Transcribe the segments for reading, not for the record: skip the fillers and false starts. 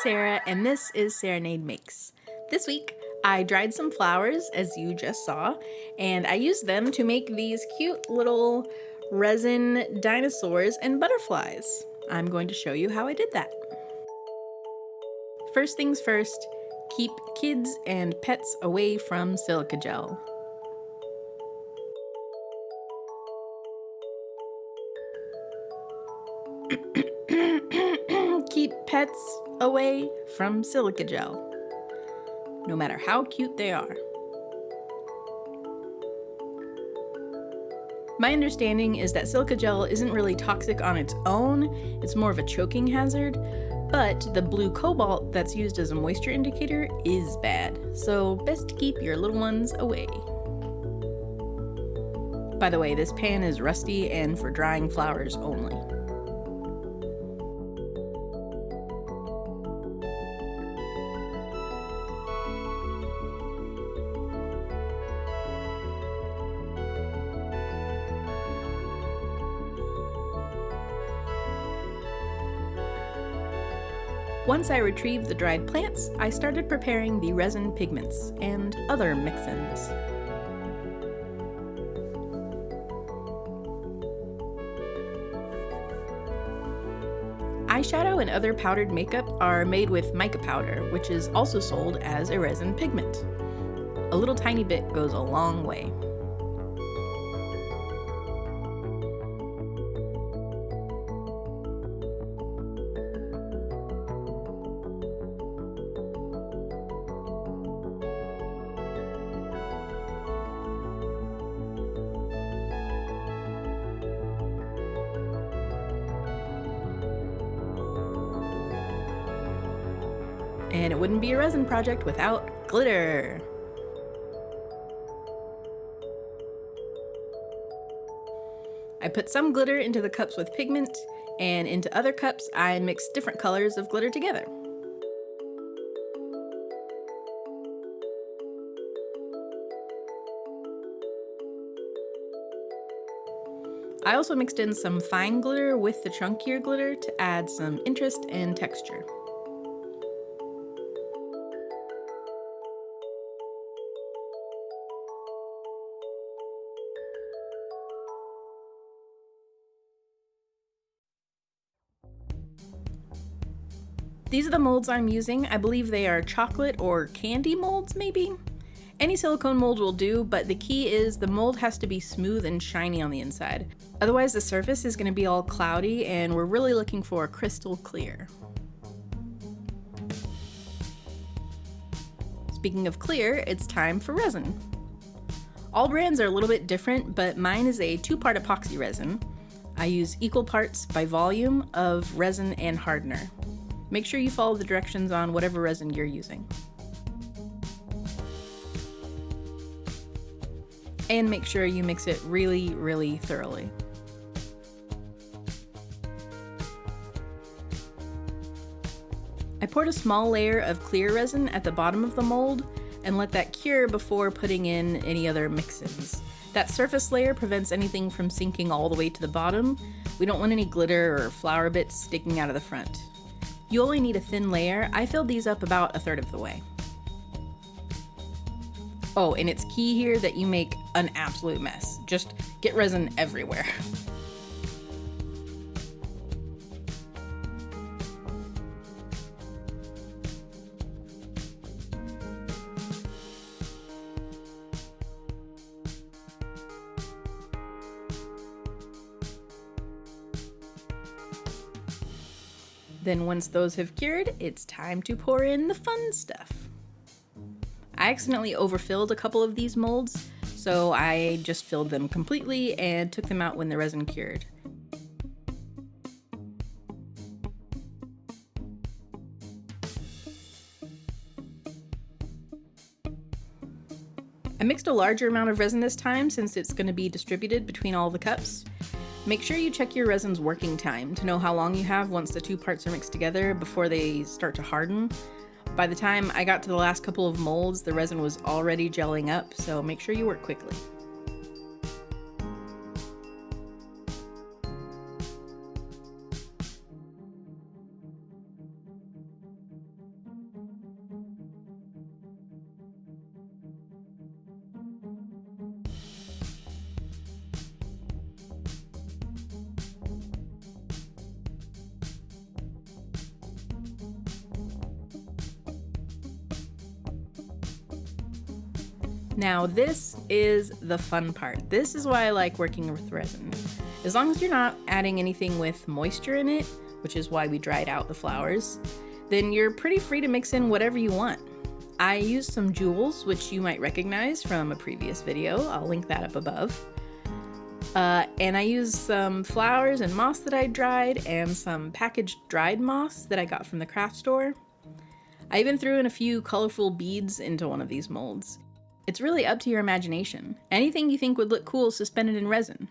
Sarah, and this is Serenade Makes. This week, I dried some flowers, as you just saw, and I used them to make these cute little resin dinosaurs and butterflies. I'm going to show you how I did that. First things first, keep kids and pets away from silica gel. Keep pets away from silica gel, no matter how cute they are. My understanding is that silica gel isn't really toxic on its own, it's more of a choking hazard, but the blue cobalt that's used as a moisture indicator is bad, so best to keep your little ones away. By the way, this pan is rusty and for drying flowers only. Once I retrieved the dried plants, I started preparing the resin pigments and other mix-ins. Eyeshadow and other powdered makeup are made with mica powder, which is also sold as a resin pigment. A little tiny bit goes a long way. And it wouldn't be a resin project without glitter. I put some glitter into the cups with pigment, and into other cups I mixed different colors of glitter together. I also mixed in some fine glitter with the chunkier glitter to add some interest and texture. These are the molds I'm using. I believe they are chocolate or candy molds, maybe? Any silicone mold will do, but the key is the mold has to be smooth and shiny on the inside. Otherwise the surface is going to be all cloudy and we're really looking for crystal clear. Speaking of clear, it's time for resin. All brands are a little bit different, but mine is a 2-part epoxy resin. I use equal parts by volume of resin and hardener. Make sure you follow the directions on whatever resin you're using. And make sure you mix it really, really thoroughly. I poured a small layer of clear resin at the bottom of the mold and let that cure before putting in any other mix-ins. That surface layer prevents anything from sinking all the way to the bottom. We don't want any glitter or flower bits sticking out of the front. You only need a thin layer. I filled these up about 1/3 of the way. Oh, and it's key here that you make an absolute mess. Just get resin everywhere. Then once those have cured, it's time to pour in the fun stuff. I accidentally overfilled a couple of these molds, so I just filled them completely and took them out when the resin cured. I mixed a larger amount of resin this time since it's going to be distributed between all the cups. Make sure you check your resin's working time to know how long you have once the 2 parts are mixed together before they start to harden. By the time I got to the last couple of molds, the resin was already gelling up, so make sure you work quickly. Now this is the fun part. This is why I like working with resin. As long as you're not adding anything with moisture in it, which is why we dried out the flowers, then you're pretty free to mix in whatever you want. I used some jewels, which you might recognize from a previous video. I'll link that up above. And I used some flowers and moss that I dried and some packaged dried moss that I got from the craft store. I even threw in a few colorful beads into one of these molds. It's really up to your imagination. Anything you think would look cool suspended in resin.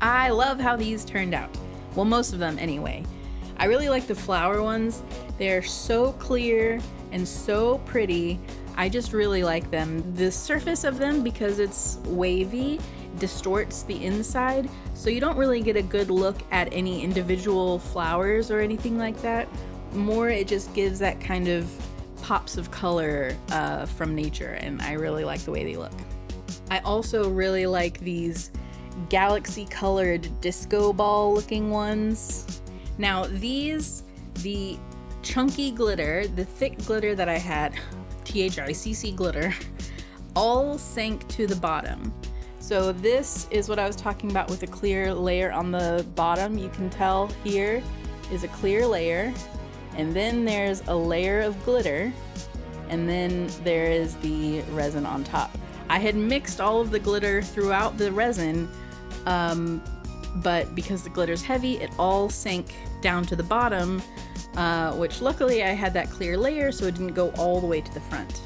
I love how these turned out. Well, most of them anyway. I really like the flower ones. They're so clear and so pretty. I just really like them. The surface of them, because it's wavy, distorts the inside, so you don't really get a good look at any individual flowers or anything like that. More, it just gives that kind of pops of color from nature, and I really like the way they look. I also really like these galaxy colored disco ball looking ones. Now these, the chunky glitter, the thick glitter that I had, THICC glitter, all sank to the bottom. So this is what I was talking about with a clear layer on the bottom. You can tell here is a clear layer, and then there's a layer of glitter, and then there is the resin on top. I had mixed all of the glitter throughout the resin, but because the glitter's heavy, it all sank down to the bottom, which luckily I had that clear layer so it didn't go all the way to the front.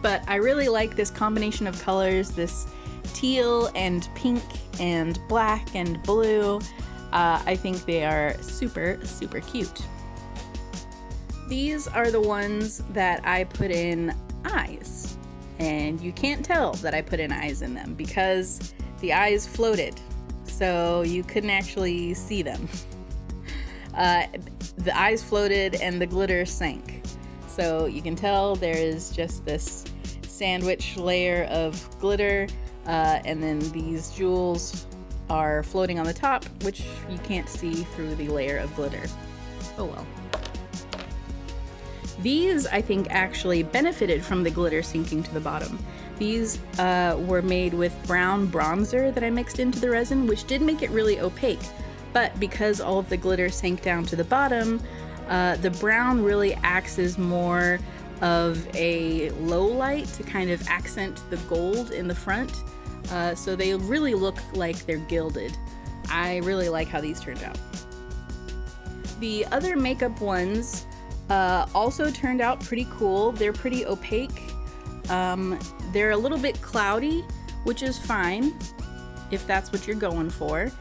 But I really like this combination of colors, this teal and pink and black and blue. I think they are super, super cute. These are the ones that I put in eyes. And you can't tell that I put in eyes in them because the eyes floated, so you couldn't actually see them. The eyes floated and the glitter sank. So you can tell there is just this sandwich layer of glitter, and then these jewels are floating on the top, which you can't see through the layer of glitter. Oh well. These, I think, actually benefited from the glitter sinking to the bottom. These were made with brown bronzer that I mixed into the resin, which did make it really opaque. But because all of the glitter sank down to the bottom, the brown really acts as more of a low light to kind of accent the gold in the front. So they really look like they're gilded. I really like how these turned out. The other makeup ones also turned out pretty cool. They're pretty opaque. They're a little bit cloudy, which is fine if that's what you're going for.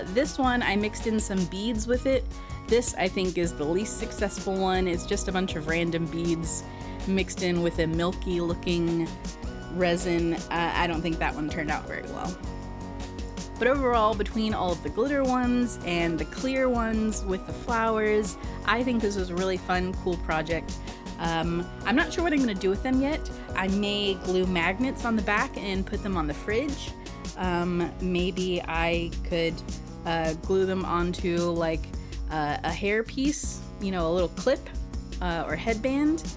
This one, I mixed in some beads with it. This, I think, is the least successful one. It's just a bunch of random beads mixed in with a milky looking resin. I don't think that one turned out very well. But overall, between all of the glitter ones and the clear ones with the flowers, I think this was a really fun, cool project. I'm not sure what I'm going to do with them yet. I may glue magnets on the back and put them on the fridge. Maybe I could glue them onto like a hair piece, you know, a little clip or headband.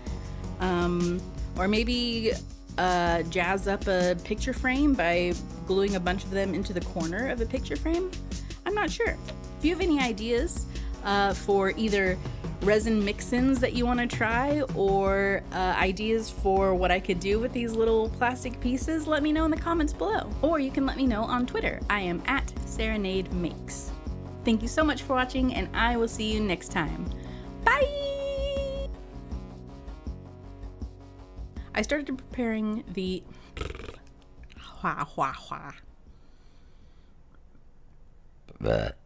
Or maybe jazz up a picture frame by gluing a bunch of them into the corner of a picture frame. I'm not sure. If you have any ideas for either resin mix-ins that you want to try or ideas for what I could do with these little plastic pieces, let me know in the comments below. Or you can let me know on Twitter. I am at Serenade Makes. Thank you so much for watching, and I will see you next time. Bye! I started preparing the But